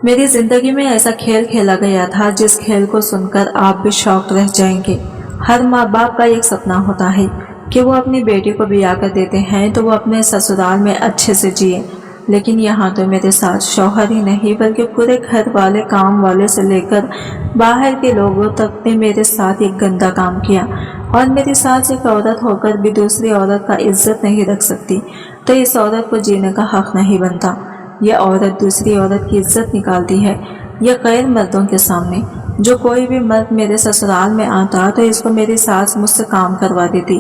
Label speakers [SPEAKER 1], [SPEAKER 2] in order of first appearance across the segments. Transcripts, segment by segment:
[SPEAKER 1] मेरी जिंदगी में ऐसा खेल खेला गया था जिस खेल को सुनकर आप भी शॉक्ड रह जाएंगे। हर माँ बाप का एक सपना होता है कि वो अपनी बेटी को ब्याह कर देते हैं तो वो अपने ससुराल में अच्छे से जिए, लेकिन यहाँ तो मेरे साथ शौहर ही नहीं बल्कि पूरे घर वाले, काम वाले से लेकर बाहर के लोगों तक ने मेरे साथ एक गंदा काम किया। और मेरी सास एक औरत होकर भी दूसरी औरत का इज्जत नहीं रख सकती तो इस औरत को जीने का हक नहीं बनता। यह औरत दूसरी औरत की इज्जत निकालती है, यह गैर मर्दों के सामने। जो कोई भी मर्द मेरे ससुराल में आता तो इसको मेरी सास मुझसे काम करवा देती।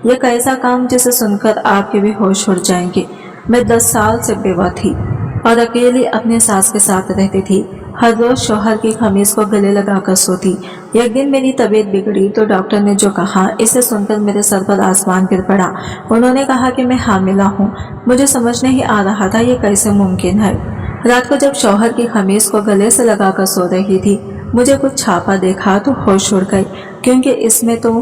[SPEAKER 1] यह कैसा काम जिसे सुनकर आपके भी होश उड़ जाएंगे। मैं 10 साल से बेवा थी और अकेली अपने सास के साथ रहती थी। हर रोज शौहर की खमीज को गले लगाकर सोती। एक दिन मेरी तबीयत बिगड़ी तो डॉक्टर ने जो कहा, इसे सुनकर मेरे सर पर आसमान गिर पड़ा। उन्होंने कहा कि मैं हामिला हूँ। मुझे समझ नहीं आ रहा था ये कैसे मुमकिन है। रात को जब शौहर की खमीज को गले से लगाकर सो रही थी, मुझे कुछ छापा देखा तो होश उड़ गई, क्योंकि इसमें तो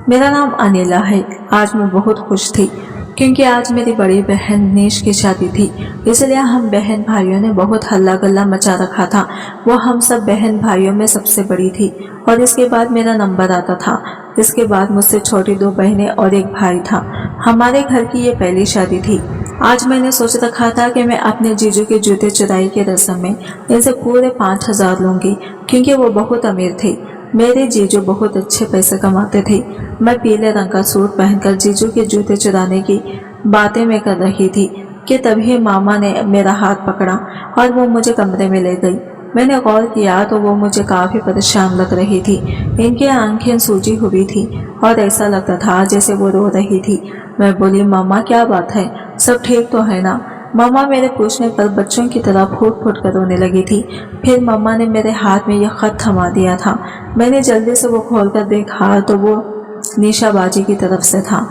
[SPEAKER 1] मेरा नाम अनिला है। आज मैं बहुत खुश थी क्योंकि आज मेरी बड़ी बहन नीश की शादी थी, इसलिए हम बहन भाइयों ने बहुत हल्ला गल्ला मचा रखा था। वो हम सब बहन भाइयों में सबसे बड़ी थी और इसके बाद मेरा नंबर आता था। इसके बाद मुझसे छोटी 2 बहनें और एक भाई था। हमारे घर की ये पहली शादी थी। आज मैंने सोच रखा था कि मैं अपने जीजू के जूते चुराई के रस्म में इनसे पूरे 5000 लूंगी, क्योंकि वो बहुत अमीर थे। मेरे जीजू बहुत अच्छे पैसे कमाते थे। मैं पीले रंग का सूट पहनकर जीजू के जूते चुराने की बातें में कर रही थी कि तभी मामा ने मेरा हाथ पकड़ा और वो मुझे कमरे में ले गई। मैंने गौर किया तो वो मुझे काफी परेशान लग रही थी। इनकी आंखें सूजी हुई थी और ऐसा लगता था जैसे वो रो रही थी। मैं बोली, मामा क्या बात है, सब ठीक तो है ना? मम्मा मेरे पूछने पर बच्चों की तरह फूट फूट कर रोने लगी थी। फिर मम्मा ने मेरे हाथ में यह खत थमा दिया था। मैंने जल्दी से वो खोलकर देखा तो वो निशाबाजी की तरफ से था।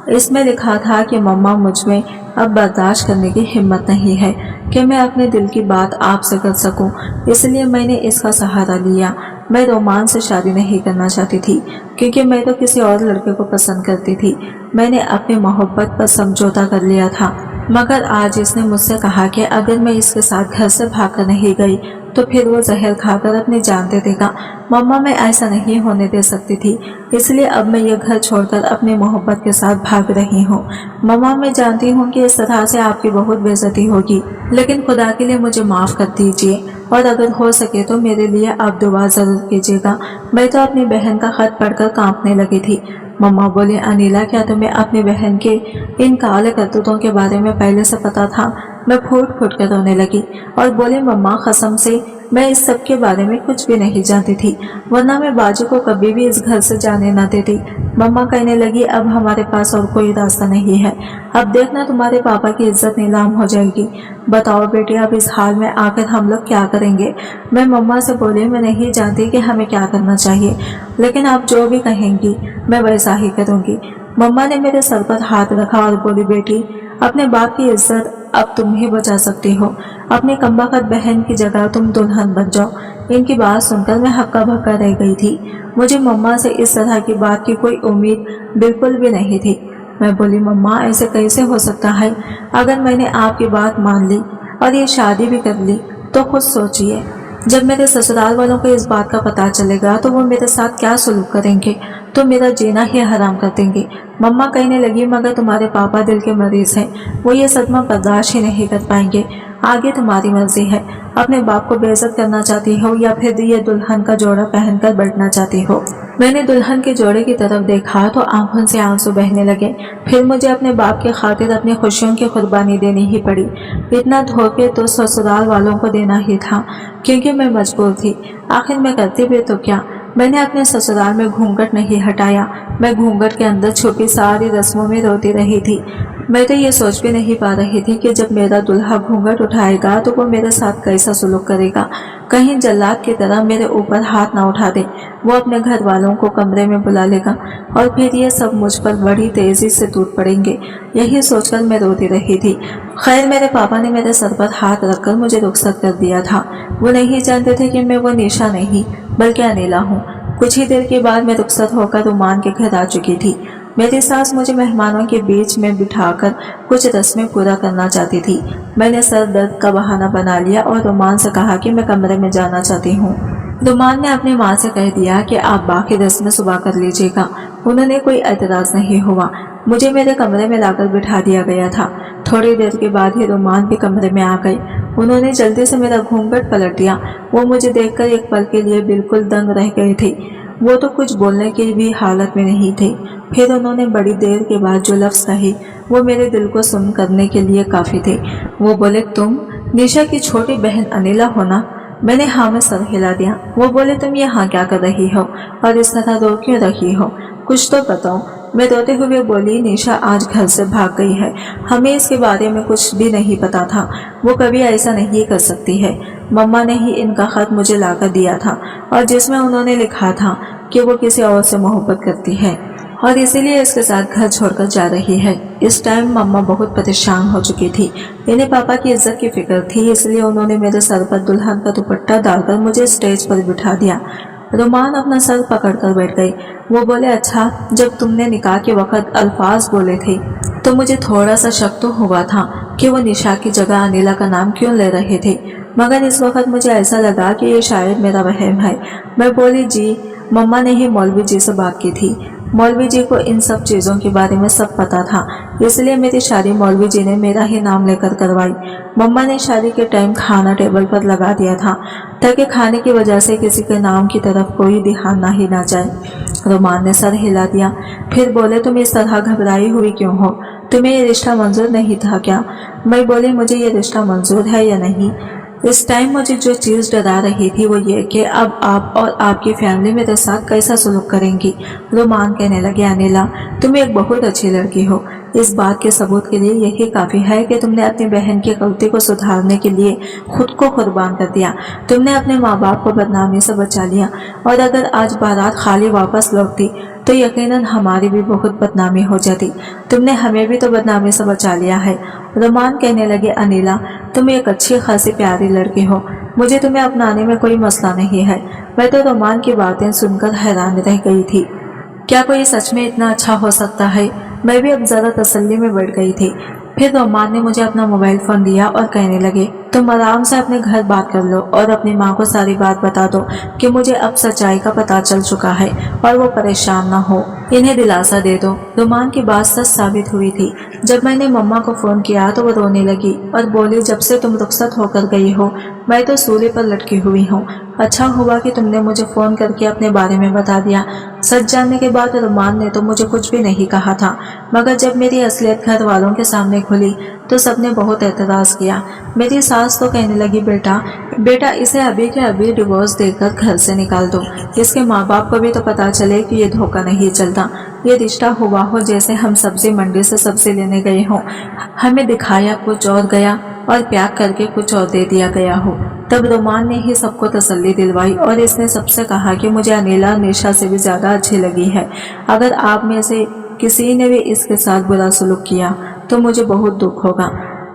[SPEAKER 1] इसमें लिखा था कि मम्मा, मुझ में अब बर्दाश्त करने की हिम्मत नहीं है कि मैं अपने दिल की बात आपसे कर सकूं, इसलिए मैंने इसका सहारा लिया। मैं रोमांस से शादी नहीं करना चाहती थी क्योंकि मैं तो किसी और लड़के को पसंद करती थी। मैंने अपनी मोहब्बत पर समझौता कर लिया था, मगर आज इसने मुझसे कहा कि अगर मैं इसके साथ घर से भागकर नहीं गई तो फिर वो जहर खाकर अपनी जान दे देगा। मम्मा, मैं ऐसा नहीं होने दे सकती थी, इसलिए अब मैं ये घर छोड़कर अपनी मोहब्बत के साथ भाग रही हूँ। मम्मा, मैं जानती हूँ कि इस तरह से आपकी बहुत बेइज्जती होगी, लेकिन खुदा के लिए मुझे माफ कर दीजिए और अगर हो सके तो मेरे लिए आप दुआ जरूर कीजिएगा। मैं तो अपनी बहन का खत पढ़कर कांपने लगी थी। मम्मा बोली, अनिला, क्या तुम्हें अपनी बहन के इन काले करतूतों के बारे में पहले से पता था? मैं फूट फूट कर रोने लगी और बोली, मम्मा कसम से मैं इस सब के बारे में कुछ भी नहीं जानती थी, वरना मैं बाजू को कभी भी इस घर से जाने ना देती। मम्मा कहने लगी, अब हमारे पास और कोई रास्ता नहीं है। अब देखना तुम्हारे पापा की इज्जत नीलाम हो जाएगी। बताओ बेटी, अब इस हाल में आकर हम लोग क्या करेंगे? मैं मम्मा से बोली, मैं नहीं जानती कि हमें क्या करना चाहिए, लेकिन आप जो भी कहेंगी मैं वैसा ही करूंगी। मम्मा ने मेरे सर पर हाथ रखा और बोली, बेटी, अपने बाप की इज्जत अब तुम ही बचा सकती हो। अपनी कमबख्त बहन की जगह तुम दुल्हन बन जाओ। इनकी बात सुनकर मैं हक्का बक्का रह गई थी। मुझे मम्मा से इस तरह की बात की कोई उम्मीद बिल्कुल भी नहीं थी। मैं बोली, मम्मा ऐसे कैसे हो सकता है? अगर मैंने आपकी बात मान ली और ये शादी भी कर ली तो खुद सोचिए, जब मेरे ससुराल वालों को इस बात का पता चलेगा तो वो मेरे साथ क्या सलूक करेंगे, तो मेरा जीना ही हराम कर देंगे। मम्मा कहने लगी, मगर तुम्हारे पापा दिल के मरीज हैं, वो ये सदमा बर्दाश्त ही नहीं कर पाएंगे। आगे तुम्हारी मर्जी है, अपने बाप को बेइज्जत करना चाहती हो या फिर ये दुल्हन का जोड़ा पहनकर बैठना चाहती हो। मैंने दुल्हन के जोड़े की तरफ देखा तो आंखों से आंसू बहने लगे। फिर मुझे अपने बाप की खातिर अपनी खुशियों की कुर्बानी देनी ही पड़ी। इतना धोखे तो ससुराल वालों को देना ही था, क्योंकि मैं मजबूर थी। आखिर मैं करती भी तो क्या? मैंने अपने ससुराल में घूंघट नहीं हटाया। मैं घूंघट के अंदर छुपी सारी रस्मों में रोती रही थी। मैं तो ये सोच भी नहीं पा रही थी कि जब मेरा दूल्हा घूंघट उठाएगा तो वो मेरे साथ कैसा सलूक करेगा। कहीं जल्लाद की तरह मेरे ऊपर हाथ ना उठा दे। वो अपने घर वालों को कमरे में बुला लेगा और फिर ये सब मुझ पर बड़ी तेजी से टूट पड़ेंगे। यही सोचकर मैं रोती रही थी। खैर, मेरे पापा ने मेरे सर पर हाथ रखकर मुझे रुखसत कर दिया था। वो नहीं जानते थे कि मैं वो निशा नहीं बल्कि अनिला हूँ। कुछ ही देर के बाद मैं रुखसत होकर रुमान के घर आ चुकी थी। मेरी सास मुझे मेहमानों के बीच में बिठाकर कुछ रस्में पूरा करना चाहती थी। मैंने सर दर्द का बहाना बना लिया और रुमान से कहा कि मैं कमरे में जाना चाहती हूँ। रुमान ने अपनी माँ से कह दिया कि आप बाकी रस्में सुबह कर लीजिएगा। उन्होंने कोई एतराज नहीं हुआ। मुझे मेरे कमरे में लाकर बिठा दिया गया था। थोड़ी देर के बाद ही रुमान भी कमरे में आ गए। उन्होंने जल्दी से मेरा घूंघट पलट दिया। वो मुझे देखकर एक पल के लिए बिल्कुल दंग रह गए थे। वो तो कुछ बोलने की भी हालत में नहीं थे। फिर उन्होंने बड़ी देर के बाद जो लफ्ज़ कहे वो मेरे दिल को सुन करने के लिए काफ़ी थे। वो बोले, तुम निशा की छोटी बहन अनिला हो ना? मैंने हाँ में सर हिला दिया। वो बोले, तुम यहाँ क्या कर रही हो और इस तरह रो क्यों रही हो? कुछ तो बताओ। मैं रोते हुए बोली, निशा आज घर से भाग गई है। हमें इसके बारे में कुछ भी नहीं पता था। वो कभी ऐसा नहीं कर सकती है। मम्मा ने ही इनका खत मुझे लाकर दिया था और जिसमें उन्होंने लिखा था कि वो किसी और से मोहब्बत करती है और इसीलिए इसके साथ घर छोड़कर जा रही है। इस टाइम मम्मा बहुत परेशान हो चुकी थी। इन्हें पापा की इज्जत की फिक्र थी, इसलिए उन्होंने मेरे सर पर दुल्हन का दुपट्टा डालकर मुझे स्टेज पर बिठा दिया। रुमान अपना सर पकड़कर बैठ गई। वो बोले, अच्छा, जब तुमने निकाह के वक्त अल्फाज बोले थे तो मुझे थोड़ा सा शक तो हुआ था कि वो निशा की जगह अनिला का नाम क्यों ले रहे थे, मगर इस वक्त मुझे ऐसा लगा कि ये शायद मेरा वहम है। मैं बोली, जी, मम्मा ने ही मौलवी जी से बात की थी। मौलवी जी को इन सब चीज़ों के बारे में सब पता था, इसलिए मेरी शादी मौलवी जी ने मेरा ही नाम लेकर करवाई। मम्मा ने शादी के टाइम खाना टेबल पर लगा दिया था ताकि खाने की वजह से किसी के नाम की तरफ कोई ध्यान ना ही ना जाए। रुमान ने सर हिला दिया। फिर बोले, तुम इस तरह घबराई हुई क्यों हो? तुम्हें ये रिश्ता मंजूर नहीं था क्या? मैं बोली, मुझे ये रिश्ता मंजूर है या नहीं। इस टाइम मुझे जो चीज़ डरा रही थी वो ये कि अब आप और आपकी फैमिली मेरे साथ कैसा सलूक करेंगी। रुमान कहने लगे, अनिला, तुम एक बहुत अच्छी लड़की हो। इस बात के सबूत के लिए यही काफ़ी है कि तुमने अपनी बहन की गलती को सुधारने के लिए खुद को कुर्बान कर दिया। तुमने अपने माँ बाप को बदनामी से बचा लिया और अगर आज बारात खाली वापस लौटती तो यकीनन हमारी भी बहुत बदनामी हो जाती। तुमने हमें भी तो बदनामी से बचा लिया है। रुमान कहने लगे, अनिला, तुम एक अच्छी खासी प्यारी लड़की हो। मुझे तुम्हें अपनाने में कोई मसला नहीं है। मैं तो रुमान की बातें सुनकर हैरान रह गई थी। क्या कोई सच में इतना अच्छा हो सकता है? मैं भी अब ज़्यादा तसल्ली में बढ़ गई थी। फिर रुमान ने मुझे अपना मोबाइल फ़ोन दिया और कहने लगे, तुम आराम से अपने घर बात कर लो और अपनी माँ को सारी बात बता दो कि मुझे अब सच्चाई का पता चल चुका है और वो परेशान ना हो। इन्हें दिलासा दे दो। रुमान की बात सच साबित हुई थी। जब मैंने मम्मा को फ़ोन किया तो वो रोने लगी और बोली, जब से तुम रुखसत होकर गई हो मैं तो सूर्य पर लटकी हुई हूँ। अच्छा हुआ कि तुमने मुझे फ़ोन करके अपने बारे में बता दिया। सच जानने के बाद रुमान ने तो मुझे कुछ भी नहीं कहा था, मगर जब मेरी असलियत घर वालों के सामने खुली तो सबने बहुत एतराज़ किया। मेरी सास तो कहने लगी, बेटा इसे अभी के अभी डिवोर्स देकर घर से निकाल दो। इसके माँ बाप को भी तो पता चले कि ये धोखा नहीं चलता। ये रिश्ता हुआ हो जैसे हम सब्जी मंडी से सब्जी लेने गए हों, हमें दिखाया कुछ और गया और पैक करके कुछ और दे दिया गया हो। तब रुमान ने ही सबको तसल्ली दिलवाई और इसने सबसे कहा कि मुझे अनिला निशा से भी ज़्यादा अच्छी लगी है। अगर आप में से किसी ने भी इसके साथ बुरा सलूक किया तो मुझे बहुत दुख होगा।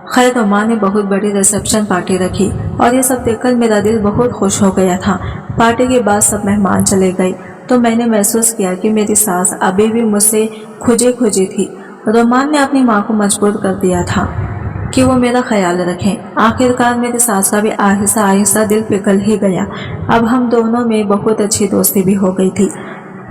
[SPEAKER 1] खैर, रुमान ने बहुत बड़ी रिसेप्शन पार्टी रखी और ये सब देखकर मेरा दिल बहुत खुश हो गया था। पार्टी के बाद सब मेहमान चले गए तो मैंने महसूस किया कि मेरी सास अभी भी मुझसे खुजी थी। रुमान ने अपनी माँ को मजबूर कर दिया था कि वो मेरा ख्याल रखें। आखिरकार मेरी सास का भी आहिस्ता आहिस्ता दिल पिघल ही गया। अब हम दोनों में बहुत अच्छी दोस्ती भी हो गई थी।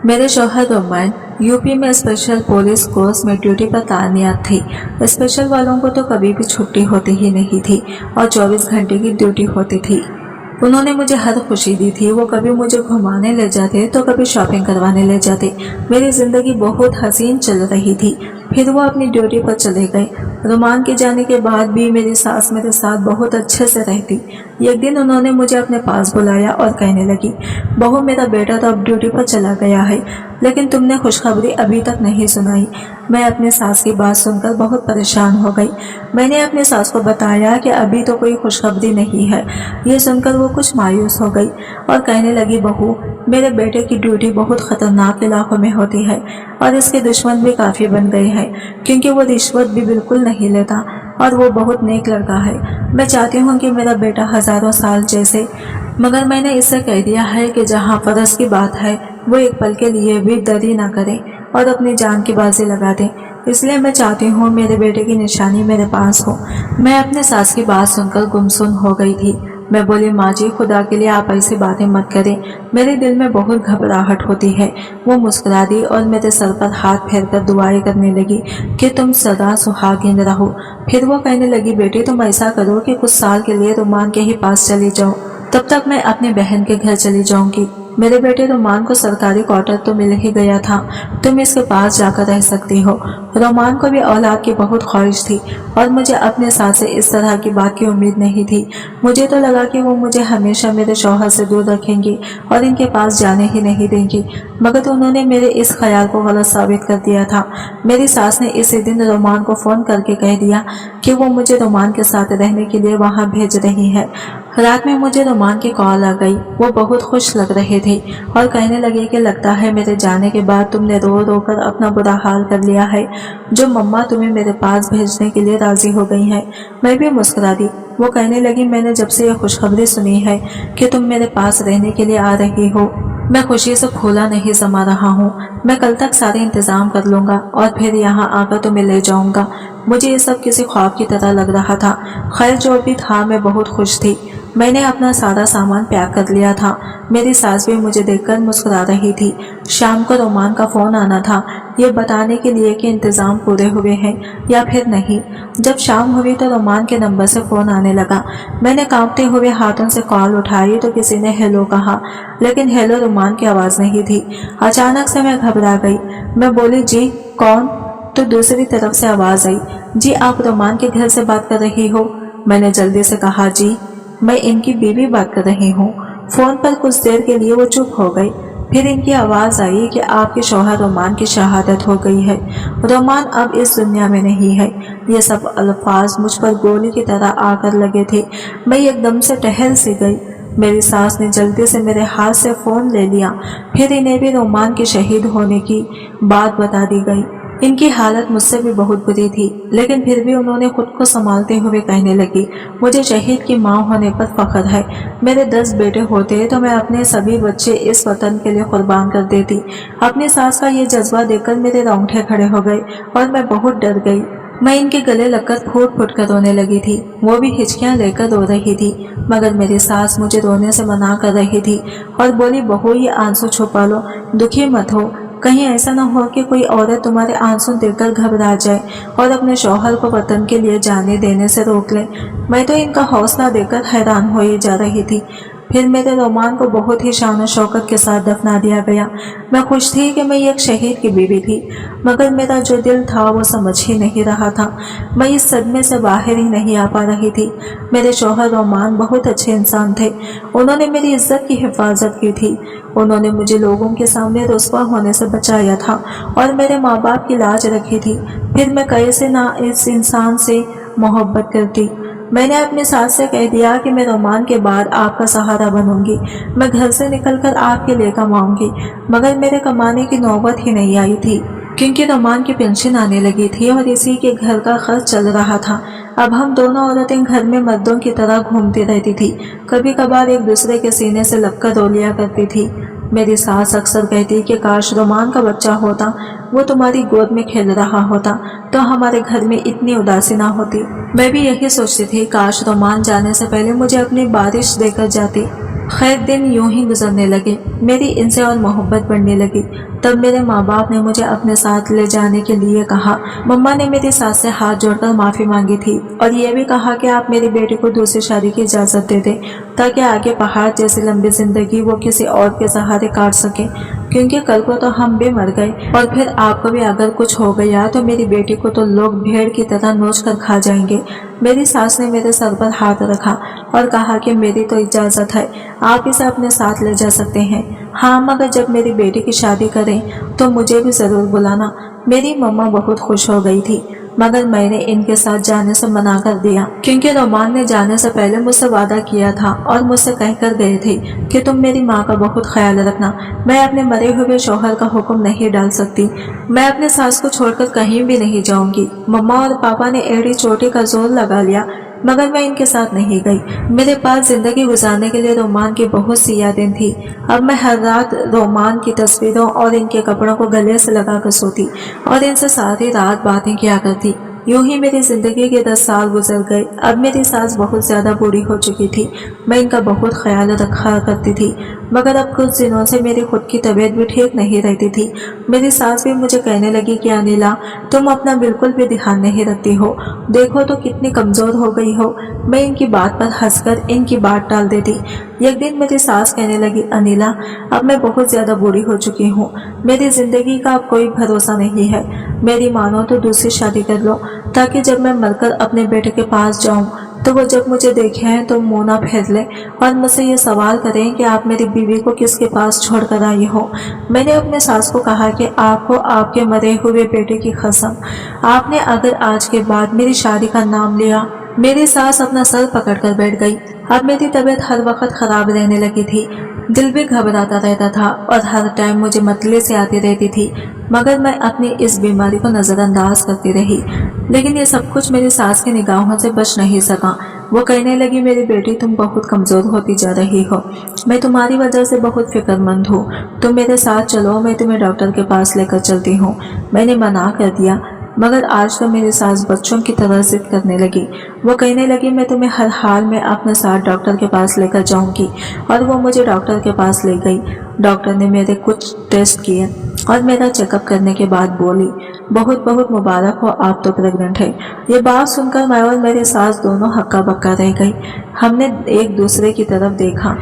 [SPEAKER 1] मेरे शौहर रुमान यूपी में स्पेशल पुलिस कोर्स में ड्यूटी पर तैनात थी। स्पेशल वालों को तो कभी भी छुट्टी होती ही नहीं थी और 24 घंटे की ड्यूटी होती थी। उन्होंने मुझे हर खुशी दी थी। वो कभी मुझे घुमाने ले जाते तो कभी शॉपिंग करवाने ले जाते। मेरी ज़िंदगी बहुत हसीन चल रही थी। फिर वो अपनी ड्यूटी पर चले गए। रुमान के जाने के बाद भी मेरी सास मेरे साथ बहुत अच्छे से रहती। एक दिन उन्होंने मुझे अपने पास बुलाया और कहने लगी, बहू, मेरा बेटा तो अब ड्यूटी पर चला गया है, लेकिन तुमने खुशखबरी अभी तक नहीं सुनाई। मैं अपनी सास की बात सुनकर बहुत परेशान हो गई। मैंने अपनी सास को बताया कि अभी तो कोई खुशखबरी नहीं है। ये सुनकर वो कुछ मायूस हो गई और कहने लगी, बहू, मेरे बेटे की ड्यूटी बहुत ख़तरनाक इलाकों में होती है और इसके दुश्मन भी काफ़ी बन गए हैं, क्योंकि वो रिश्वत भी बिल्कुल नहीं लेता और वो बहुत नेक लड़का है। मैं चाहती हूँ कि मेरा बेटा हज़ारों साल जैसे, मगर मैंने इससे कह दिया है कि जहाँ फर्ज की बात है वो एक पल के लिए भी देरी ना करे। और अपनी जान की बाजी लगा दें। इसलिए मैं चाहती हूँ मेरे बेटे की निशानी मेरे पास हो। मैं अपने सास की बात सुनकर गुमसुम हो गई थी। मैं बोली, माँ जी, खुदा के लिए आप ऐसी बातें मत करें, मेरे दिल में बहुत घबराहट होती है। वो मुस्कुरा दी और मेरे सर पर हाथ फेरकर दुआएं करने लगी कि तुम सदा सुहागिन रहो। फिर वो कहने लगी, बेटी तुम ऐसा करो कि कुछ साल के लिए रोमान के ही पास चली जाओ, तब तक मैं अपनी बहन के घर चली जाऊंगी। मेरे बेटे रोमान को सरकारी क्वार्टर तो मिल ही गया था, तुम इसके पास जाकर रह सकती हो। रोमान को भी औलाद की बहुत ख्वाहिश थी और मुझे अपने साथ से इस तरह की बात की उम्मीद नहीं थी। मुझे तो लगा कि वो मुझे हमेशा मेरे शौहर से दूर रखेंगी और इनके पास जाने ही नहीं देंगी, मगर उन्होंने मेरे इस ख्याल को गलत साबित कर दिया था। मेरी सास ने इसी दिन रोमान को फोन करके कह दिया कि वो मुझे रोमान के साथ रहने के लिए वहाँ भेज रही है। रात में मुझे रोमान की कॉल आ गई। वो बहुत खुश लग रहे थे और कहने लगे कि लगता है मेरे जाने के बाद तुमने रो रो कर अपना बुरा हाल कर लिया है, जो मम्मा तुम्हें मेरे पास भेजने के लिए राजी हो गई हैं। मैं भी मुस्कुरा दी। वो कहने लगी, मैंने जब से यह खुशखबरी सुनी है कि तुम मेरे पास रहने के लिए आ रही हो, मैं खुशी से फूला नहीं समा रहा हूँ। मैं कल तक सारे इंतजाम कर लूंगा और फिर यहाँ आकर तुम्हें ले जाऊंगा। मुझे ये सब किसी ख्वाब की तरह लग रहा था। खैर जो भी था, मैं बहुत खुश थी। मैंने अपना सारा सामान पैक कर लिया था। मेरी सास भी मुझे देखकर मुस्कुरा रही थी। शाम को रोमान का फोन आना था, ये बताने के लिए कि इंतजाम पूरे हुए हैं या फिर नहीं। जब शाम हुई तो रोमान के नंबर से फोन आने लगा। मैंने कांपते हुए हाथों से कॉल उठाई तो किसी ने हेलो कहा, लेकिन हेलो रोमान की आवाज नहीं थी। अचानक से मैं घबरा गई। मैं बोली, जी कौन? तो दूसरी तरफ से आवाज आई, जी आप रोमान के घर से बात कर रही हो? मैंने जल्दी से कहा, जी मैं इनकी बीवी बात कर रही हूँ। फोन पर कुछ देर के लिए वो चुप हो गई। फिर इनकी आवाज आई कि आपके शौहर रोमान की शहादत हो गई है। रोमान अब इस दुनिया में नहीं है। ये सब अल्फाज मुझ पर गोली की तरह आकर लगे थे। मैं एकदम से टहल सी गई। मेरी सास ने जल्दी से मेरे हाथ से फोन ले लिया। फिर इन्हें भी रोमान के शहीद होने की बात बता दी गई। इनकी हालत मुझसे भी बहुत बुरी थी, लेकिन फिर भी उन्होंने खुद को संभालते हुए कहने लगी, मुझे शहीद की माँ होने पर फख्र है। मेरे 10 बेटे होते तो मैं अपने सभी बच्चे इस वतन के लिए कुर्बान कर देती। अपनी सास का ये जज्बा देखकर मेरे रोंगटे खड़े हो गए और मैं बहुत डर गई। मैं इनके गले लगकर फूट फूट कर रोने लगी थी। वो भी हिचकियां लेकर रो रही थी, मगर मेरी सास मुझे रोने से मना कर रही थी और बोली, बहू ये आंसू छुपा लो, दुखी मत हो। कहीं ऐसा न हो कि कोई औरत तुम्हारे आंसू देखकर घबरा जाए और अपने शौहर को वतन के लिए जाने देने से रोक ले। मैं तो इनका हौसला देखकर हैरान हो ही जा रही थी। फिर मेरे रोमान को बहुत ही शान और शौकत के साथ दफना दिया गया। मैं खुश थी कि मैं एक शहीद की बीवी थी, मगर मेरा जो दिल था वो समझ ही नहीं रहा था। मैं इस सदमे से बाहर ही नहीं आ पा रही थी। मेरे शौहर रोमान बहुत अच्छे इंसान थे। उन्होंने मेरी इज्जत की हिफाजत की थी। उन्होंने मुझे लोगों के सामने रुस्वा होने से बचाया था और मेरे माँ बाप की लाज रखी थी। फिर मैं कैसे ना इस इंसान से मोहब्बत करती। मैंने अपनी सास से कह दिया कि मैं रोमान के बाद आपका सहारा बनूंगी। मैं घर से निकलकर आपके लिए कमाऊंगी, मगर मेरे कमाने की नौबत ही नहीं आई थी, क्योंकि रोमान की पेंशन आने लगी थी और इसी के घर का खर्च चल रहा था। अब हम दोनों औरतें घर में मर्दों की तरह घूमती रहती थी। कभी कभार एक दूसरे के सीने से लगकर रो लिया करती थी। मेरी सास अक्सर कहती कि काश रोमान का बच्चा होता, वो तुम्हारी गोद में खेल रहा होता तो हमारे घर में इतनी उदासी ना होती। मैं भी यही सोचती थी, काश रोमान जाने से पहले मुझे अपनी बारिश देकर जाती। खैर दिन यूं ही गुजरने लगे। मेरी इनसे और मोहब्बत बढ़ने लगी। तब मेरे माँ बाप ने मुझे अपने साथ ले जाने के लिए कहा। मम्मा ने मेरी सास से हाथ जोड़कर माफी मांगी थी और ये भी कहा कि आप मेरी बेटी को दूसरी शादी की इजाजत दे दें, ताकि आगे पहाड़ जैसी लंबी जिंदगी वो किसी और के सहारे काट सके, क्योंकि कल को तो हम भी मर गए और फिर आपको भी अगर कुछ हो गया तो मेरी बेटी को तो लोग भेड़ की तरह नोच कर खा जाएंगे। मेरी सास ने मेरे सर पर हाथ रखा और कहा कि मेरी तो इजाजत है, आप इसे अपने साथ ले जा सकते हैं। हाँ, मगर जब मेरी बेटी की शादी करें तो मुझे भी जरूर बुलाना। मेरी मम्मा बहुत खुश हो गई थी, मगर मैंने इनके साथ जाने से मना कर दिया, क्योंकि रोमान ने जाने से पहले मुझसे वादा किया था और मुझसे कहकर गए थे कि तुम मेरी माँ का बहुत ख्याल रखना। मैं अपने मरे हुए शौहर का हुक्म नहीं डाल सकती। मैं अपने सास को छोड़कर कहीं भी नहीं जाऊंगी। मम्मा और पापा ने एड़ी चोटी का जोर लगा लिया मगर मैं इनके साथ नहीं गई। मेरे पास जिंदगी गुजारने के लिए रोमान की बहुत सी यादें थी। अब मैं हर रात रोमान की तस्वीरों और इनके कपड़ों को गले से लगाकर सोती और इनसे सारी रात बातें किया करती। यूं ही मेरी जिंदगी के 10 साल गुजर गए। अब मेरी सास बहुत ज्यादा बूढ़ी हो चुकी थी। मैं इनका बहुत ख्याल रखा करती थी, मगर अब कुछ दिनों से मेरी खुद की तबीयत भी ठीक नहीं रहती थी। मेरी सास भी मुझे कहने लगी कि अनिला, तुम अपना बिल्कुल भी ध्यान नहीं रखती हो, देखो तो कितनी कमजोर हो गई हो। मैं इनकी बात पर हंसकर इनकी बात टाल देती। एक दिन मेरी सास कहने लगी, अनिला, अब मैं बहुत ज्यादा बूढ़ी हो चुकी हूँ, मेरी जिंदगी का अब कोई भरोसा नहीं है। मेरी मानो तो दूसरी शादी कर लो, ताकि जब मैं मरकर अपने बेटे के पास जाऊं तो वो जब मुझे देखें तो मुंह ना फेर ले और मुझसे ये सवाल करें कि आप मेरी बीवी को किसके पास छोड़ कर आई हो। मैंने अपने सास को कहा कि आपको आपके मरे हुए बेटे की कसम, आपने अगर आज के बाद मेरी शादी का नाम लिया। मेरी सास अपना सर पकड़कर बैठ गई। अब मेरी तबीयत हर वक्त खराब रहने लगी थी, दिल भी घबराता रहता था और हर टाइम मुझे मतले से आती रहती थी, मगर मैं अपनी इस बीमारी को नजरअंदाज करती रही। लेकिन ये सब कुछ मेरी सास की निगाहों से बच नहीं सका। वो कहने लगी, मेरी बेटी, तुम बहुत कमजोर होती जा रही हो, मैं तुम्हारी वजह से बहुत फिक्रमंद हूँ, तुम मेरे साथ चलो, मैं तुम्हें डॉक्टर के पास लेकर चलती हूँ। मैंने मना कर दिया, मगर आज तो मेरी सास बच्चों की तरह जिद करने लगी। वो कहने लगी, मैं तुम्हें हर हाल में अपने साथ डॉक्टर के पास लेकर जाऊंगी। और वो मुझे डॉक्टर के पास ले गई। डॉक्टर ने मेरे कुछ टेस्ट किए और मेरा चेकअप करने के बाद बोली, बहुत बहुत मुबारक हो, आप तो प्रेग्नेंट है। ये बात सुनकर मैं और मेरी सास दोनों हक्का बक्का रह गई। हमने एक दूसरे की तरफ देखा,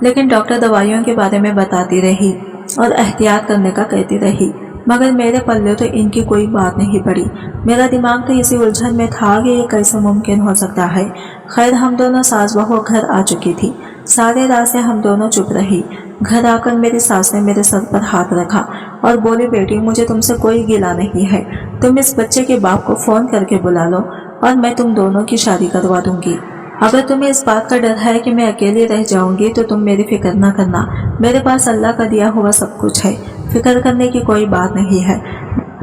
[SPEAKER 1] लेकिन डॉक्टर दवाइयों के बारे में बताती रही और एहतियात करने का कहती रही, मगर मेरे पल्ले तो इनकी कोई बात नहीं पड़ी। मेरा दिमाग तो इसी उलझन में था कि ये कैसे मुमकिन हो सकता है। खैर, हम दोनों सास बहू घर आ चुकी थी। सारे रास्ते हम दोनों चुप रही। घर आकर मेरी सास ने मेरे सर पर हाथ रखा और बोली, बेटी, मुझे तुमसे कोई गिला नहीं है, तुम इस बच्चे के बाप को फोन करके बुला लो और मैं तुम दोनों की शादी करवा दूंगी। अगर तुम्हें इस बात का डर है कि मैं अकेली रह जाऊंगी तो तुम मेरी फिक्र न करना, मेरे पास अल्लाह का दिया हुआ सब कुछ है, फिक्र करने की कोई बात नहीं है।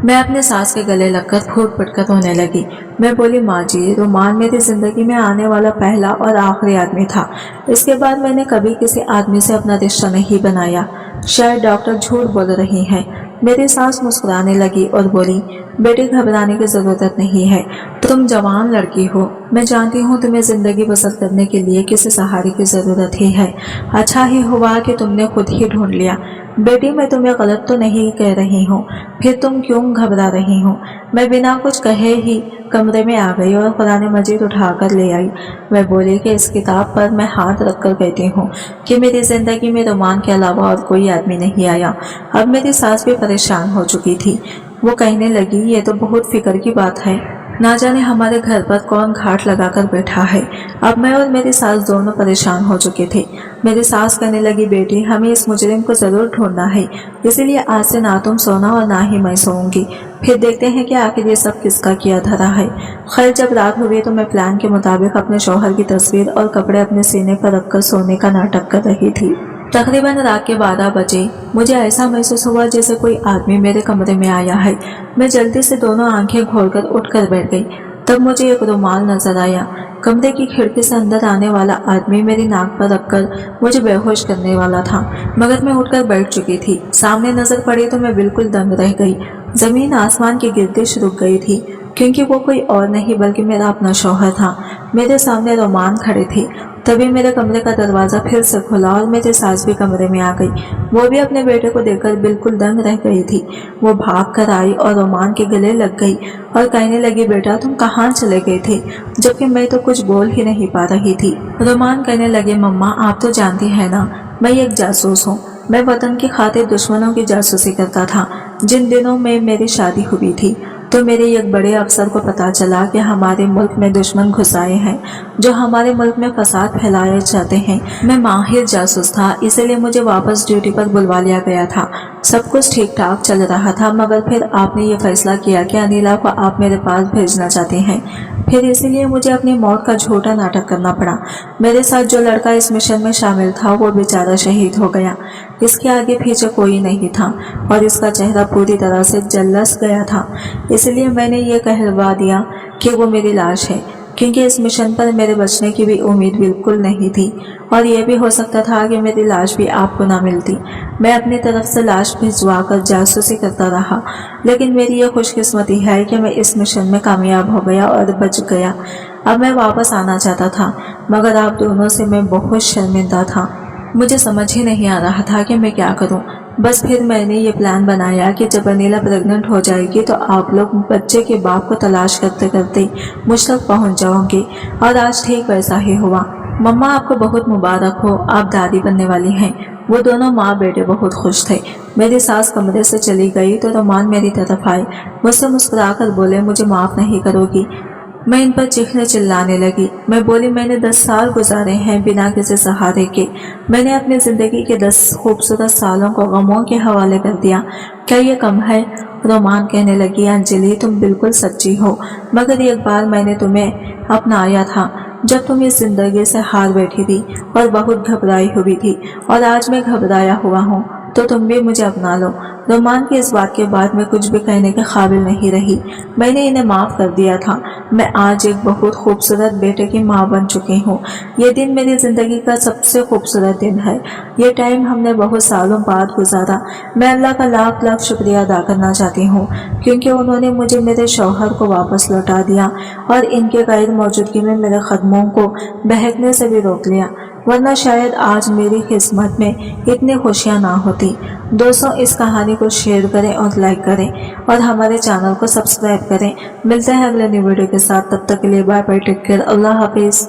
[SPEAKER 1] मैं अपने सास के गले लगकर फूट पटकर रोने लगी। मैं बोली, माँ जी, रोमान मेरी जिंदगी में आने वाला पहला और आखिरी आदमी था। इसके बाद मैंने कभी किसी आदमी से अपना रिश्ता नहीं बनाया। शायद डॉक्टर झूठ बोल रही हैं। मेरी सास मुस्कुराने लगी और बोली, बेटी, घबराने की जरूरत नहीं है, तुम जवान लड़की हो, मैं जानती हूँ तुम्हें जिंदगी बसर करने के लिए किसी सहारे की जरूरत ही है। अच्छा ही हुआ कि तुमने खुद ही ढूंढ लिया। बेटी, मैं तुम्हें गलत तो नहीं कह रही हूँ, फिर तुम क्यों घबरा रही हो? मैं बिना कुछ कहे ही कमरे में आ गई और कुरान मजीद उठाकर ले आई। मैं बोली कि इस किताब पर मैं हाथ रखकर कहती हूँ कि मेरी जिंदगी में रोमान के अलावा और कोई आदमी नहीं आया। अब मेरी सास भी परेशान हो चुकी थी। वो कहने लगी, ये तो बहुत फिक्र की बात है, ना जाने हमारे घर पर कौन घाट लगाकर बैठा है। अब मैं और मेरी सास दोनों परेशान हो चुके थे। मेरी सास कहने लगी, बेटी, हमें इस मुजरिम को जरूर ढूंढना है, इसीलिए आज से ना तुम सोना और ना ही मैं सोऊंगी, फिर देखते हैं कि आखिर ये सब किसका किया धरा है। खैर, जब रात हुई तो मैं प्लान के मुताबिक अपने शौहर की तस्वीर और कपड़े अपने सीने पर रखकर सोने का नाटक कर रही थी। तकरीबन रात के 12 बजे मुझे ऐसा महसूस हुआ जैसे कोई आदमी मेरे कमरे में आया है। मैं जल्दी से दोनों आंखें खोलकर उठकर बैठ गई। तब मुझे एक रुमाल नजर आया। कमरे की खिड़की से अंदर आने वाला आदमी मेरी नाक पर रखकर मुझे बेहोश करने वाला था, मगर मैं उठकर बैठ चुकी थी। सामने नजर पड़ी तो मैं बिल्कुल दंग रह गई। जमीन आसमान की गर्दिश रुक गई थी, क्योंकि वो कोई और नहीं बल्कि मेरा अपना शौहर था। मेरे सामने रोमान खड़े थे। तभी मेरे कमरे का दरवाजा फिर से खुला और मेरी सास भी कमरे में आ गई। वो भी अपने बेटे को देखकर बिल्कुल दंग रह गई थी। वो भाग कर आई और रोमान के गले लग गई और कहने लगी, बेटा, तुम कहाँ चले गए थे? जबकि मैं तो कुछ बोल ही नहीं पा रही थी। रोमान कहने लगे, मम्मा, आप तो जानती है ना, मैं एक जासूस हूँ। मैं वतन की खातिर दुश्मनों की जासूसी करता था। जिन दिनों में मेरी शादी हुई थी तो मेरे एक बड़े अफसर को पता चला कि हमारे मुल्क में दुश्मन घुस आए हैं जो हमारे मुल्क में फसाद फैलाए जाते हैं। मैं माहिर जासूस था, इसलिए मुझे वापस ड्यूटी पर बुलवा लिया गया था। सब कुछ ठीक ठाक चल रहा था, मगर फिर आपने ये फैसला किया कि अनिला को आप मेरे पास भेजना चाहते हैं। फिर इसीलिए मुझे अपनी मौत का झूठा नाटक करना पड़ा। मेरे साथ जो लड़का इस मिशन में शामिल था वो बेचारा शहीद हो गया। इसके आगे पीछे कोई नहीं था और इसका चेहरा पूरी तरह से जलस गया था। इसलिए मैंने ये कहलवा दिया कि वो मेरी लाश है। क्योंकि इस मिशन पर मेरे बचने की भी उम्मीद बिल्कुल नहीं थी और ये भी हो सकता था कि मेरी लाश भी आपको ना मिलती। मैं अपनी तरफ से लाश भिजवा कर जासूसी करता रहा, लेकिन मेरी ये खुशकिस्मती है कि मैं इस मिशन में कामयाब हो गया और बच गया। अब मैं वापस आना चाहता था, मगर आप दोनों से मैं बहुत शर्मिंदा था। मुझे समझ ही नहीं आ रहा था कि मैं क्या करूं। बस फिर मैंने ये प्लान बनाया कि जब अनिला प्रेग्नेंट हो जाएगी तो आप लोग बच्चे के बाप को तलाश करते करते मुझ तक पहुंच जाओगे, और आज ठीक वैसा ही हुआ। मम्मा, आपको बहुत मुबारक हो, आप दादी बनने वाली हैं। वो दोनों माँ बेटे बहुत खुश थे। मेरी सास कमरे से चली गई तो रोमान मेरी तरफ आए, मुझसे मुस्कुराकर बोले, मुझे माफ नहीं करोगी? मैं इन पर चीखने चिल्लाने लगी। मैं बोली, मैंने 10 साल गुजारे हैं बिना किसी सहारे के। मैंने अपनी जिंदगी के 10 खूबसूरत सालों को गमों के हवाले कर दिया। क्या ये कम है? रोमान कहने लगी, अंजलि तुम बिल्कुल सच्ची हो, मगर एक बार मैंने तुम्हें अपनाया था जब तुम इस जिंदगी से हार बैठी थी और बहुत घबराई हुई थी, और आज मैं घबराया हुआ हूँ तो तुम भी मुझे अपना लो। रोमान की इस बात के बाद मैं कुछ भी कहने के काबिल नहीं रही। मैंने इन्हें माफ कर दिया था। मैं आज एक बहुत खूबसूरत बेटे की माँ बन चुकी हूँ। ये दिन मेरी जिंदगी का सबसे खूबसूरत दिन है। ये टाइम हमने बहुत सालों बाद गुजारा। मैं अल्लाह का लाख लाख शुक्रिया अदा करना चाहती हूँ, क्योंकि उन्होंने मुझे मेरे शौहर को वापस लौटा दिया और इनके गैर मौजूदगी में मेरे कदमों को बहकने से भी रोक लिया, वरना शायद आज मेरी किस्मत में इतनी खुशियाँ ना होती। दोस्तों, इस कहानी को शेयर करें और लाइक करें और हमारे चैनल को सब्सक्राइब करें। मिलते हैं अगले न्यू वीडियो के साथ। तब तक के लिए बाय बाय, टेक केयर, अल्लाह हाफिज।